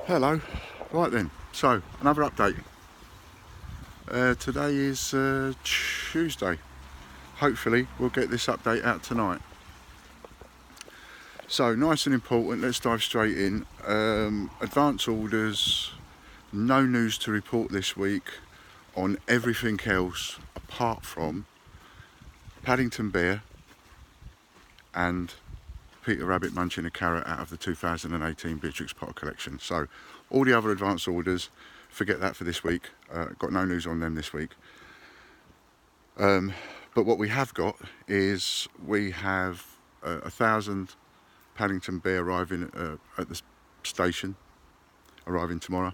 Hello. Right then, so another update. Today is Tuesday. Hopefully we'll get this update out tonight. So nice and important, let's dive straight in. Advance orders, no news to report this week on everything else apart from Paddington Bear and Peter Rabbit munching a carrot out of the 2018 Beatrix Potter collection. So all the other advance orders, forget that for this week. Got no news on them this week. But what we have got is we have 1,000 Paddington Bear arriving at the station, arriving tomorrow,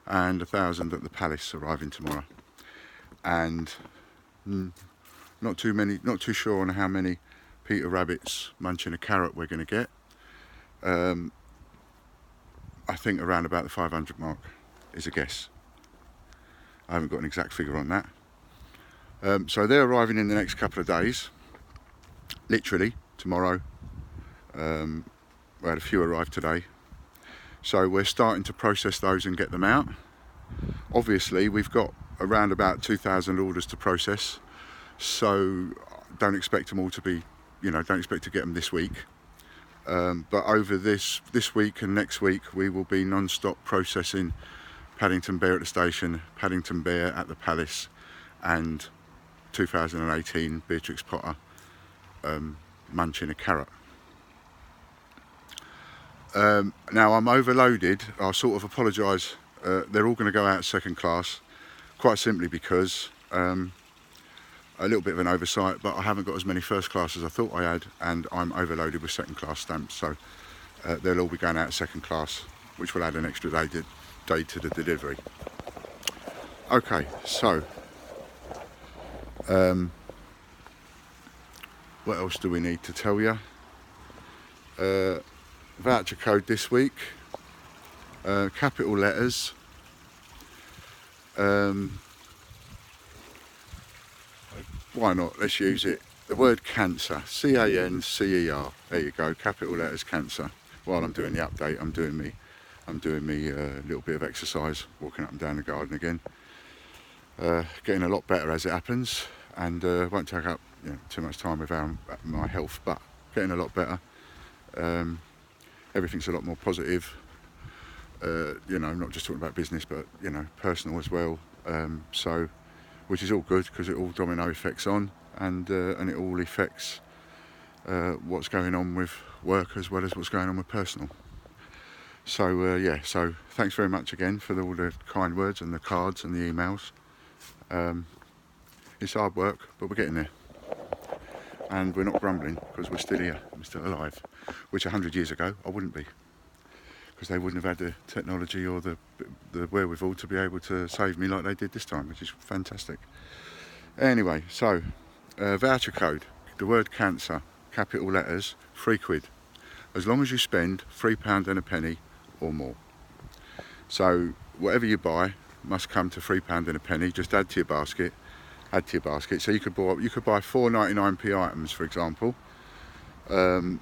and 1,000 at the palace arriving tomorrow. And not too sure on how many Peter Rabbits munching a carrot we're going to get. I think around about the 500 mark is a guess. I haven't got an exact figure on that. So they're arriving in the next couple of days, literally tomorrow. We had a few arrive today, so we're starting to process those and get them out. Obviously we've got around about 2,000 orders to process, so don't expect them all to be, don't expect to get them this week. But over this week and next week we will be non-stop processing Paddington Bear at the station, Paddington Bear at the palace, and 2018 Beatrix Potter munching a carrot. Now I'm overloaded. I sort of apologise. They're all going to go out second class, quite simply because a little bit of an oversight, but I haven't got as many first class as I thought I had, and I'm overloaded with second class stamps, so they'll all be going out second class, which will add an extra day to the delivery. Okay, so what else do we need to tell you? Voucher code this week, capital letters. Why not? Let's use it. The word cancer, C-A-N-C-E-R. There you go. Capital letters, cancer. While I'm doing the update, I'm doing me little bit of exercise, walking up and down the garden again. Getting a lot better as it happens, and won't take up too much time with my health, but getting a lot better. Everything's a lot more positive. Not just talking about business, but personal as well. So. Which is all good, because it all domino effects on, and it all affects what's going on with work as well as what's going on with personal. So so thanks very much again for all the kind words and the cards and the emails. It's hard work, but we're getting there, and we're not grumbling because we're still here, we're still alive, which 100 years ago I wouldn't be, because they wouldn't have had the technology or the wherewithal to be able to save me like they did this time, which is fantastic. Anyway, so voucher code, the word cancer, capital letters, £3, as long as you spend £3 and a penny or more. So whatever you buy must come to £3 and a penny. Just add to your basket. So you could buy 4.99p items, for example, and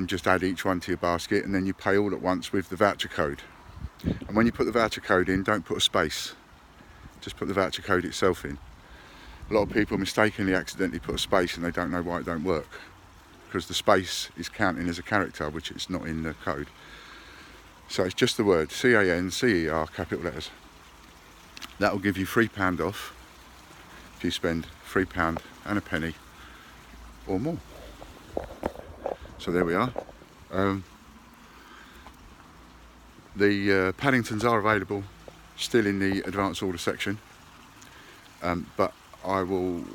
just add each one to your basket, and then you pay all at once with the voucher code. And when you put the voucher code in, don't put a space, just put the voucher code itself in. A lot of people mistakenly accidentally put a space, and they don't know why it don't work, because the space is counting as a character, which it's not in the code. So it's just the word C-A-N-C-E-R, capital letters. That will give you £3 off if you spend £3 and a penny or more. So there we are. The Paddingtons are available still in the advance order section, but I won't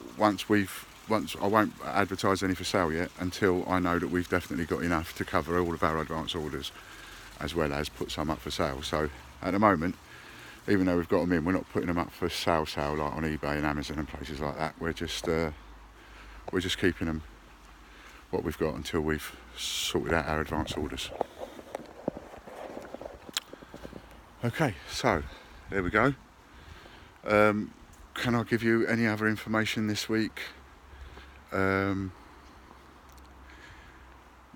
advertise any for sale yet until I know that we've definitely got enough to cover all of our advance orders, as well as put some up for sale. So at the moment, even though we've got them in, we're not putting them up for sale like on eBay and Amazon and places like that. We're just keeping them what we've got until we've sorted out our advance orders. Okay, so there we go. Can I give you any other information this week?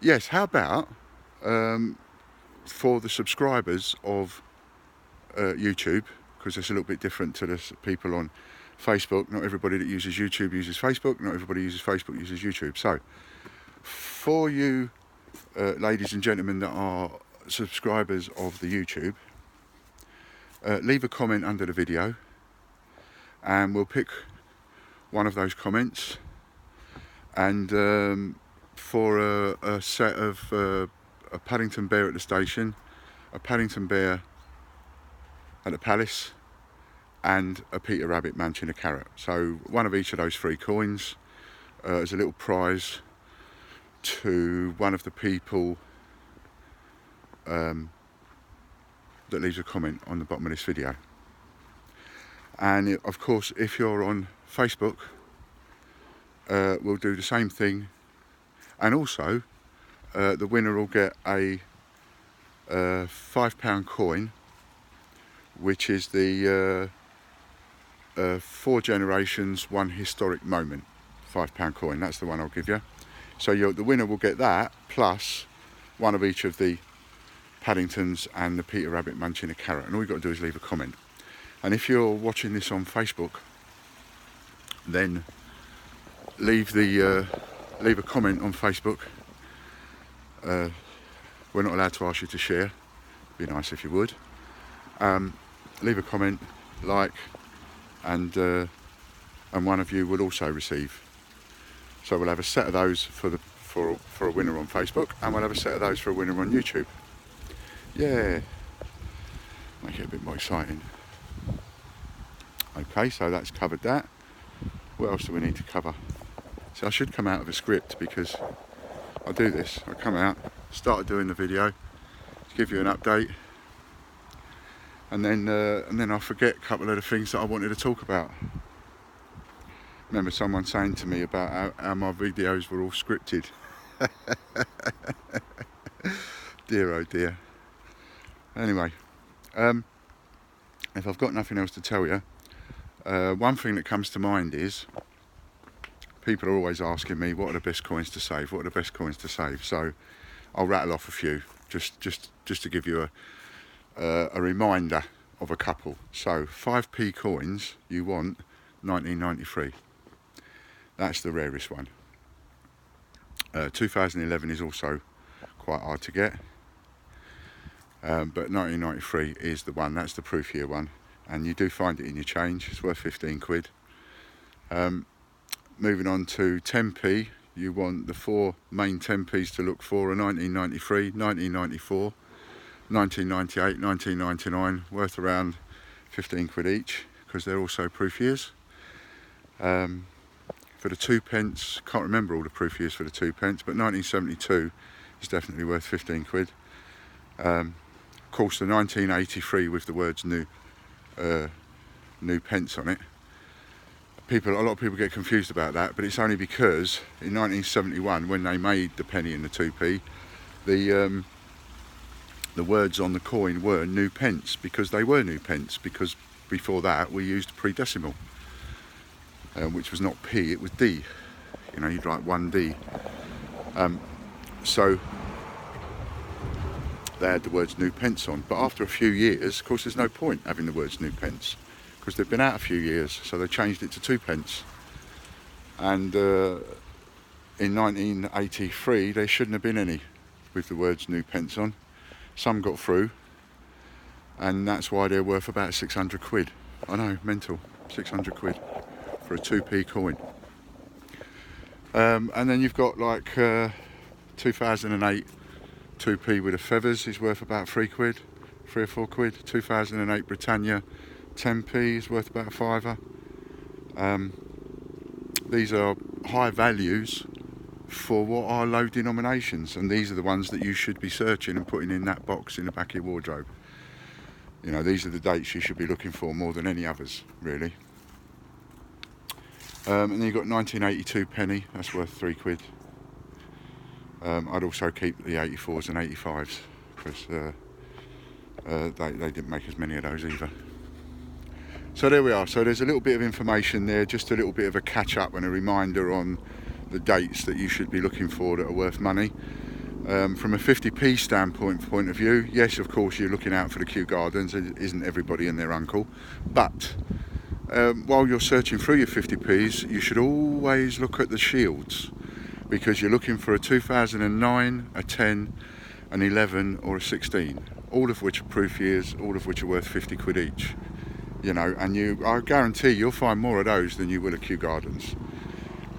Yes, how about for the subscribers of YouTube, because it's a little bit different to the people on Facebook. Not everybody that uses YouTube uses Facebook. Not everybody uses Facebook uses YouTube. So for you ladies and gentlemen that are subscribers of the YouTube, leave a comment under the video and we'll pick one of those comments, and for a set of a Paddington bear at the station, a Paddington bear at the palace, and a Peter Rabbit munching a carrot. So one of each of those 3 coins as a little prize to one of the people that leaves a comment on the bottom of this video. And of course, if you're on Facebook, we'll do the same thing, and also the winner will get a £5 coin, which is the 4 generations, 1 historic moment £5 coin. That's the one I'll give you. So the winner will get that, plus one of each of the Paddingtons and the Peter Rabbit munching a carrot. And all you've got to do is leave a comment. And if you're watching this on Facebook, then leave a comment on Facebook. We're not allowed to ask you to share. It'd be nice if you would. Leave a comment, like, and one of you will also receive. So we'll have a set of those for a winner on Facebook, and we'll have a set of those for a winner on YouTube. Yeah, make it a bit more exciting. Okay, so that's covered that. What else do we need to cover? So I should come out of a script, because I do this. I come out, start doing the video, to give you an update, and then I forget a couple of the things that I wanted to talk about. Remember someone saying to me about how my videos were all scripted. Dear oh dear. Anyway, if I've got nothing else to tell you, one thing that comes to mind is people are always asking me, what are the best coins to save? What are the best coins to save? So I'll rattle off a few just to give you a reminder of a couple. So 5p coins, you want 1993. That's the rarest one. 2011 is also quite hard to get, but 1993 is the one. That's the proof year one, and you do find it in your change. It's worth 15 quid. Moving on to 10p, you want the 4 main 10p's to look for: 1993, 1994, 1998, 1999, worth around 15 quid each, because they're also proof years. For the 2p, can't remember all the proof years for the 2p, but 1972 is definitely worth 15 quid. Of course, the 1983 with the words new pence on it. A lot of people get confused about that, but it's only because in 1971, when they made the penny and the 2p, the words on the coin were new pence, because they were new pence, because before that we used pre-decimal, which was not p, it was d. You know, you'd write 1d. So they had the words new pence on, but after a few years, of course, there's no point having the words new pence, because they've been out a few years, so they changed it to 2p. And in 1983 there shouldn't have been any with the words new pence on. Some got through, and that's why they're worth about 600 quid. I know, mental. 600 quid for a 2p coin. And then you've got like 2008 2p with the feathers is worth about 3 quid, 3 or 4 quid. 2008 Britannia 10p is worth about a fiver. These are high values for what are low denominations, and these are the ones that you should be searching and putting in that box in the back of your wardrobe. You know, these are the dates you should be looking for more than any others, really. And then you've got 1982 penny, that's worth 3 quid. I'd also keep the 84s and 85s, because they didn't make as many of those either. So there we are. So there's a little bit of information there, just a little bit of a catch up and a reminder on the dates that you should be looking for that are worth money. From a 50p standpoint point of view, yes, of course, you're looking out for the Kew Gardens. Isn't everybody and their uncle? But while you're searching through your 50p's, you should always look at the shields, because you're looking for a 2009, a 10, an 11 or a 16, all of which are proof years, all of which are worth 50 quid each. You know, and I guarantee you'll find more of those than you will at Kew Gardens.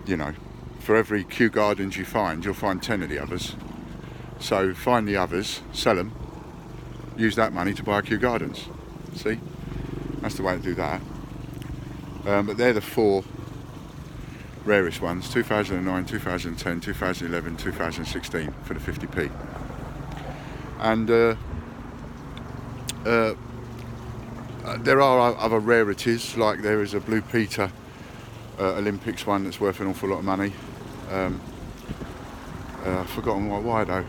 You know, for every Kew Gardens you find, you'll find 10 of the others. So find the others, sell them, use that money to buy Kew Gardens. See, that's the way to do that. But they're the 4 rarest ones: 2009, 2010, 2011, 2016 for the 50p. And there are other rarities, like there is a Blue Peter Olympics one that's worth an awful lot of money. I've forgotten why though.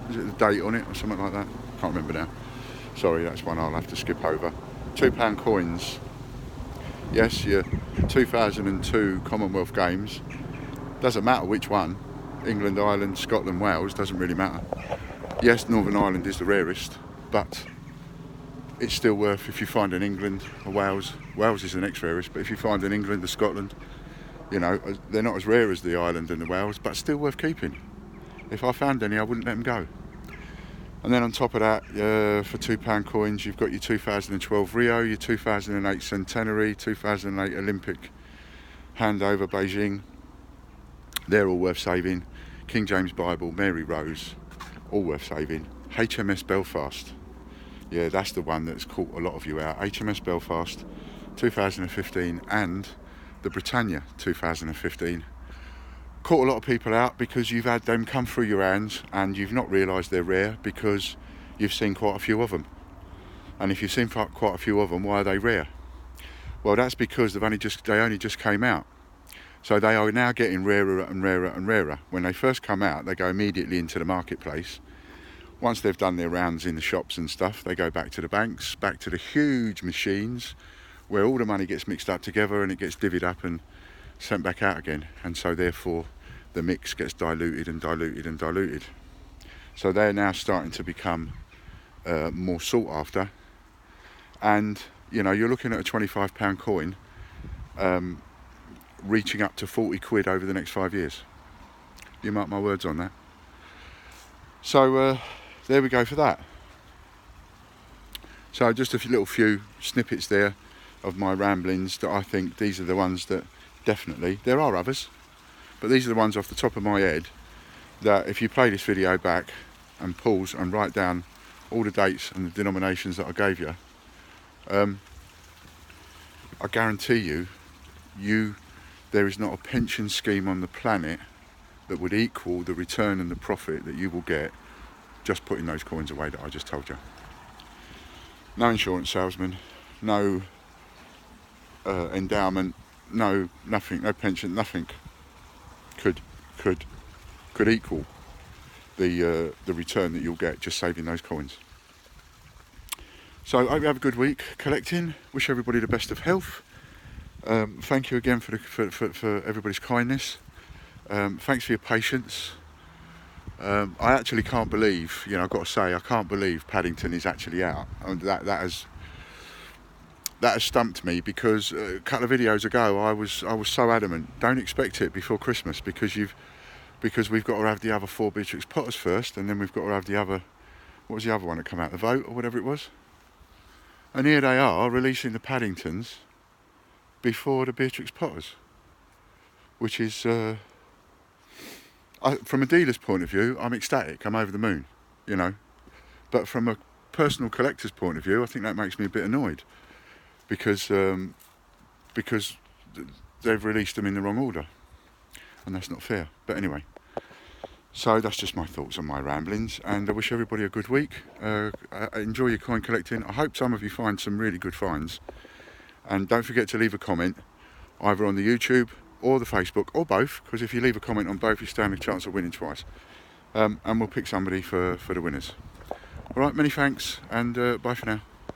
Is it the date on it or something like that? Can't remember now. Sorry, that's one I'll have to skip over. £2 coins. Yes, your 2002 Commonwealth Games. Doesn't matter which one. England, Ireland, Scotland, Wales, doesn't really matter. Yes, Northern Ireland is the rarest, but it's still worth, if you find an England or Wales is the next rarest, but if you find an England or Scotland, you know, they're not as rare as the Ireland and the Wales, but still worth keeping. If I found any, I wouldn't let them go. And then on top of that, for £2 coins, you've got your 2012 Rio, your 2008 Centenary, 2008 Olympic handover Beijing. They're all worth saving. King James Bible, Mary Rose, all worth saving. HMS Belfast. Yeah, that's the one that's caught a lot of you out. HMS Belfast 2015 and the Britannia 2015. Caught a lot of people out because you've had them come through your hands and you've not realised they're rare because you've seen quite a few of them. And if you've seen quite a few of them, why are they rare? Well, that's because they only just came out. So they are now getting rarer and rarer and rarer. When they first come out, they go immediately into the marketplace. Once they've done their rounds in the shops and stuff, they go back to the banks, back to the huge machines where all the money gets mixed up together and it gets divvied up and sent back out again. And so therefore the mix gets diluted and diluted and diluted. So they're now starting to become more sought after. And, you know, you're looking at a £25 coin reaching up to 40 quid over the next 5 years. You mark my words on that. So there we go for that. So just a few snippets there of my ramblings that I think these are the ones that definitely, there are others, but these are the ones off the top of my head that if you play this video back and pause and write down all the dates and the denominations that I gave you, I guarantee you there is not a pension scheme on the planet that would equal the return and the profit that you will get just putting those coins away that I just told you. No insurance salesman, no endowment, no nothing, no pension, nothing could equal the return that you'll get just saving those coins. So I hope you have a good week collecting. Wish everybody the best of health. Thank you again for everybody's kindness. Thanks for your patience. I actually can't believe, you know, I've got to say, I can't believe Paddington is actually out. And that has stumped me, because a couple of videos ago I was so adamant, don't expect it before Christmas, because we've got to have the other 4 Beatrix Potters first, and then we've got to have the other, what was the other one that came out, the Vote or whatever it was. And here they are releasing the Paddingtons before the Beatrix Potters, which is, from a dealer's point of view, I'm ecstatic, I'm over the moon, you know. But from a personal collector's point of view, I think that makes me a bit annoyed, because they've released them in the wrong order, and that's not fair. But anyway, so that's just my thoughts on my ramblings, and I wish everybody a good week. Enjoy your coin collecting. I hope some of you find some really good finds, and don't forget to leave a comment either on the YouTube or the Facebook, or both, because if you leave a comment on both, you stand a chance of winning twice, and we'll pick somebody for the winners. All right, many thanks, and bye for now.